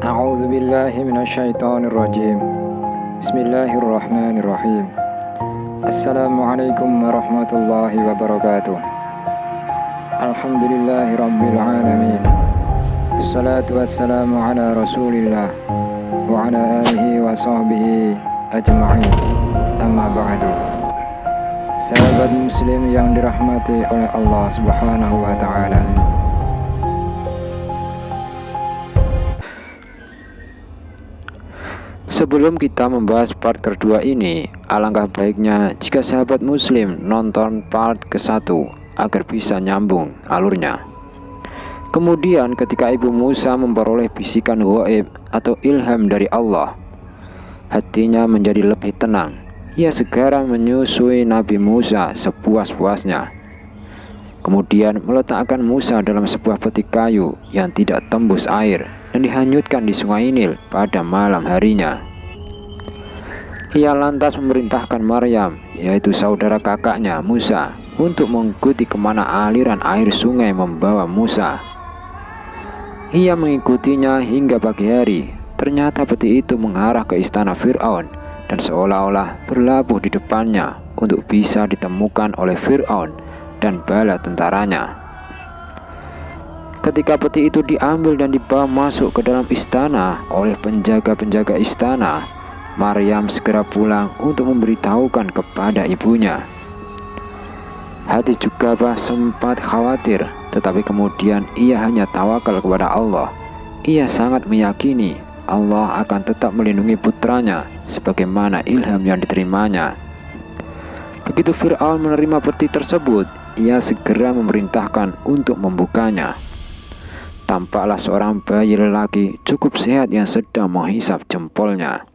A'udzu billahi minasyaitonir rajim. Bismillahirrahmanirrahim. Assalamualaikum warahmatullahi wabarakatuh. Alhamdulillahi rabbil alamin. Wassalatu wassalamu ala Rasulillah wa ala alihi wa sahbihi ajma'in. Amma ba'du. Sahabat muslim yang dirahmati oleh Allah Subhanahu wa taala. Sebelum kita membahas part kedua ini, alangkah baiknya jika sahabat muslim nonton part ke-1 agar bisa nyambung alurnya. Kemudian ketika Ibu Musa memperoleh bisikan ghaib atau ilham dari Allah, hatinya menjadi lebih tenang. Ia segera menyusui Nabi Musa sepuas-puasnya. Kemudian meletakkan Musa dalam sebuah peti kayu yang tidak tembus air dan dihanyutkan di sungai Nil pada malam harinya. Ia lantas memerintahkan Maryam, yaitu saudara kakaknya Musa, untuk mengikuti kemana aliran air sungai membawa Musa. Ia mengikutinya hingga pagi hari. Ternyata peti itu mengarah ke istana Fir'aun dan seolah-olah berlabuh di depannya untuk bisa ditemukan oleh Fir'aun dan bala tentaranya. Ketika peti itu diambil dan dibawa masuk ke dalam istana oleh penjaga-penjaga istana, Maryam segera pulang untuk memberitahukan kepada ibunya. Hati juga sempat khawatir, tetapi kemudian ia hanya tawakal kepada Allah. Ia sangat meyakini Allah akan tetap melindungi putranya sebagaimana ilham yang diterimanya. Begitu Fir'aun menerima peti tersebut, ia segera memerintahkan untuk membukanya. Tampaklah seorang bayi lelaki cukup sehat yang sedang menghisap jempolnya.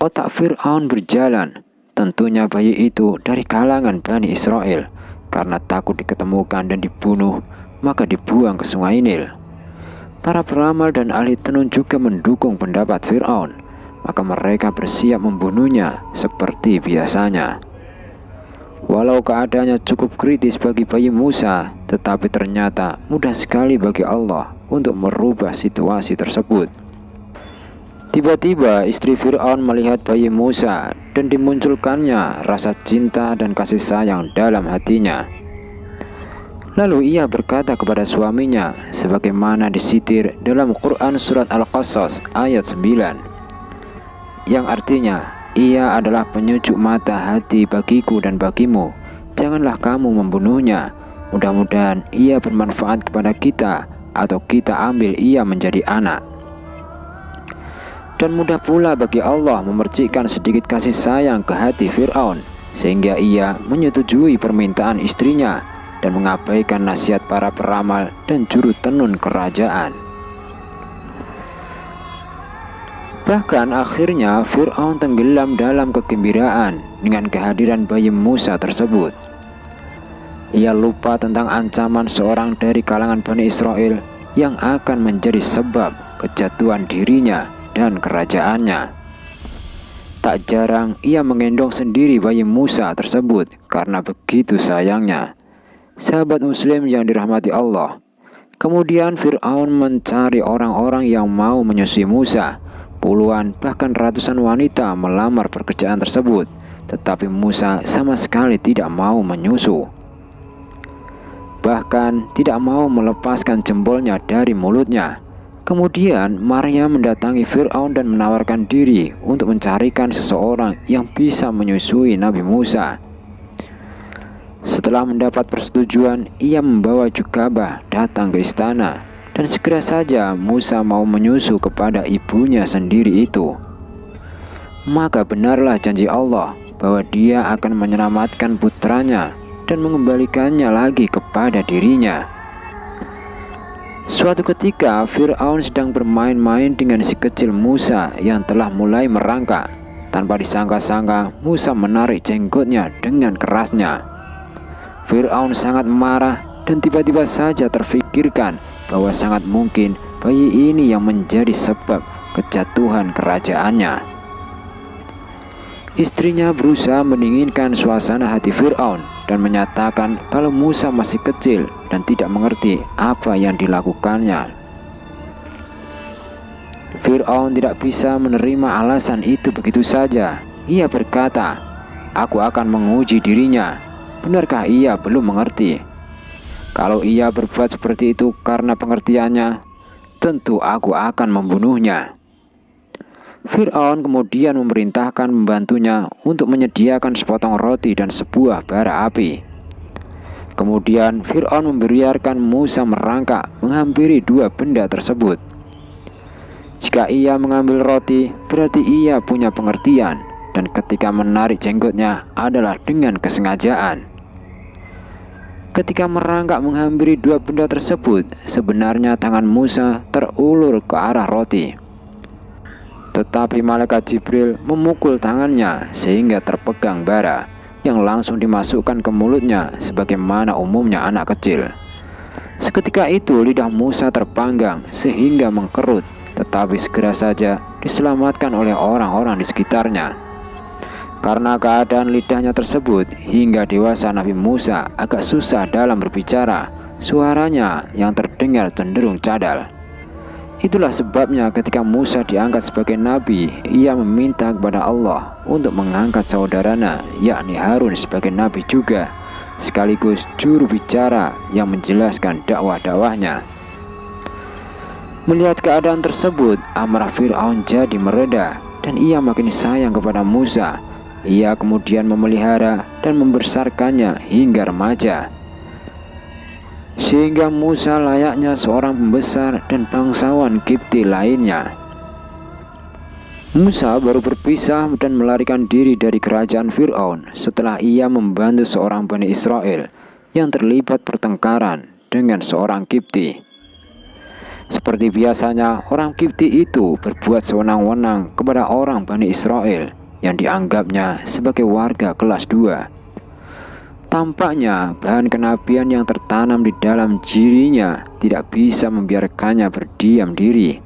Otak Fir'aun berjalan. Tentunya bayi itu dari kalangan Bani Israel. Karena takut diketemukan dan dibunuh, maka dibuang ke sungai Nil. Para peramal dan ahli tenun juga mendukung pendapat Fir'aun. Maka mereka bersiap membunuhnya seperti biasanya. Walau keadaannya cukup kritis bagi bayi Musa, tetapi ternyata mudah sekali bagi Allah untuk merubah situasi tersebut. Tiba-tiba istri Fir'aun melihat bayi Musa dan dimunculkannya rasa cinta dan kasih sayang dalam hatinya. Lalu ia berkata kepada suaminya sebagaimana disitir dalam Quran surat Al-Qasas ayat 9, yang artinya, ia adalah penyucuk mata hati bagiku dan bagimu. Janganlah kamu membunuhnya. Mudah-mudahan ia bermanfaat kepada kita atau kita ambil ia menjadi anak. Dan mudah pula bagi Allah memercikkan sedikit kasih sayang ke hati Fir'aun, sehingga ia menyetujui permintaan istrinya dan mengabaikan nasihat para peramal dan juru tenun kerajaan. Bahkan akhirnya Fir'aun tenggelam dalam kegembiraan dengan kehadiran bayi Musa tersebut. Ia lupa tentang ancaman seorang dari kalangan Bani Israel yang akan menjadi sebab kejatuhan dirinya dan kerajaannya. Tak jarang ia menggendong sendiri bayi Musa tersebut karena begitu sayangnya. Sahabat muslim yang dirahmati Allah, kemudian Fir'aun mencari orang-orang yang mau menyusui Musa. Puluhan bahkan ratusan wanita melamar pekerjaan tersebut, tetapi Musa sama sekali tidak mau menyusu. Bahkan tidak mau melepaskan jempolnya dari mulutnya. Kemudian Maryam mendatangi Fir'aun dan menawarkan diri untuk mencarikan seseorang yang bisa menyusui Nabi Musa. Setelah mendapat persetujuan, ia membawa Jukabah datang ke istana. Dan segera saja Musa mau menyusu kepada ibunya sendiri itu. Maka benarlah janji Allah bahwa dia akan menyelamatkan putranya dan mengembalikannya lagi kepada dirinya. Suatu ketika Fir'aun sedang bermain-main dengan si kecil Musa yang telah mulai merangkak. Tanpa disangka-sangka Musa menarik jenggotnya dengan kerasnya. Fir'aun sangat marah dan tiba-tiba saja terfikirkan bahwa sangat mungkin bayi ini yang menjadi sebab kejatuhan kerajaannya. Istrinya berusaha mendinginkan suasana hati Fir'aun dan menyatakan kalau Musa masih kecil dan tidak mengerti apa yang dilakukannya. Fir'aun tidak bisa menerima alasan itu begitu saja. Ia berkata, "Aku akan menguji dirinya. Benarkah ia belum mengerti? Kalau ia berbuat seperti itu karena pengertiannya, tentu aku akan membunuhnya." Fir'aun kemudian memerintahkan pembantunya untuk menyediakan sepotong roti dan sebuah bara api. Kemudian Fir'aun membiarkan Musa merangkak menghampiri dua benda tersebut. Jika ia mengambil roti, berarti ia punya pengertian, dan ketika menarik jenggotnya adalah dengan kesengajaan. Ketika merangkak menghampiri dua benda tersebut, sebenarnya tangan Musa terulur ke arah roti. Tetapi malaikat Jibril memukul tangannya sehingga terpegang bara yang langsung dimasukkan ke mulutnya sebagaimana umumnya anak kecil. Seketika itu lidah Musa terpanggang sehingga mengkerut, tetapi segera saja diselamatkan oleh orang-orang di sekitarnya. Karena keadaan lidahnya tersebut, hingga dewasa Nabi Musa agak susah dalam berbicara, suaranya yang terdengar cenderung cadal. Itulah sebabnya ketika Musa diangkat sebagai nabi, ia meminta kepada Allah untuk mengangkat saudaranya, yakni Harun sebagai nabi juga, sekaligus juru bicara yang menjelaskan dakwah-dakwahnya. Melihat keadaan tersebut, amarah Fir'aun jadi mereda dan ia makin sayang kepada Musa. Ia kemudian memelihara dan membesarkannya hingga remaja, sehingga Musa layaknya seorang pembesar dan bangsawan Kipti lainnya. Musa baru berpisah dan melarikan diri dari kerajaan Fir'aun setelah ia membantu seorang Bani Israel yang terlibat pertengkaran dengan seorang Kipti. Seperti biasanya, orang Kipti itu berbuat sewenang-wenang kepada orang Bani Israel yang dianggapnya sebagai warga kelas 2. Tampaknya bahan kenabian yang tertanam di dalam dirinya tidak bisa membiarkannya berdiam diri.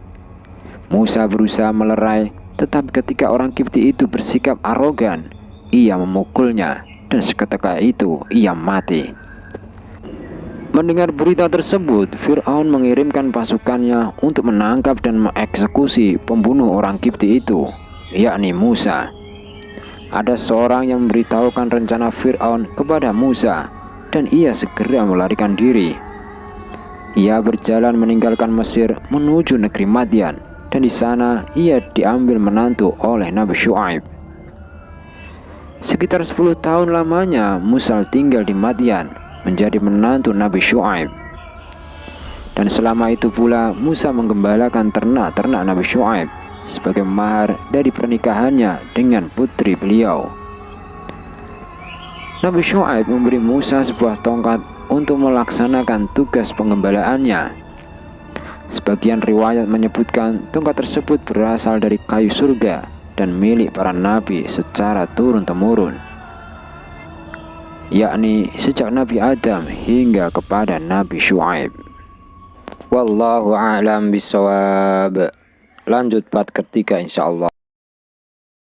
Musa berusaha melerai, tetapi ketika orang Kipti itu bersikap arogan, ia memukulnya dan seketika itu ia mati. Mendengar berita tersebut, Fir'aun mengirimkan pasukannya untuk menangkap dan mengeksekusi pembunuh orang Kipti itu, yakni Musa. Ada seorang yang memberitahukan rencana Fir'aun kepada Musa, dan ia segera melarikan diri. Ia berjalan meninggalkan Mesir menuju negeri Madian, dan di sana ia diambil menantu oleh Nabi Syuaib. Sekitar 10 tahun lamanya Musa tinggal di Madian menjadi menantu Nabi Syuaib. Dan selama itu pula Musa menggembalakan ternak-ternak Nabi Syuaib sebagai mahar dari pernikahannya dengan putri beliau. Nabi Syuaib memberi Musa sebuah tongkat untuk melaksanakan tugas pengembalaannya. Sebagian riwayat menyebutkan tongkat tersebut berasal dari kayu surga dan milik para nabi secara turun-temurun, yakni sejak Nabi Adam hingga kepada Nabi Syuaib. Wallahu a'lam bishawab. Lanjut part ketiga insyaallah.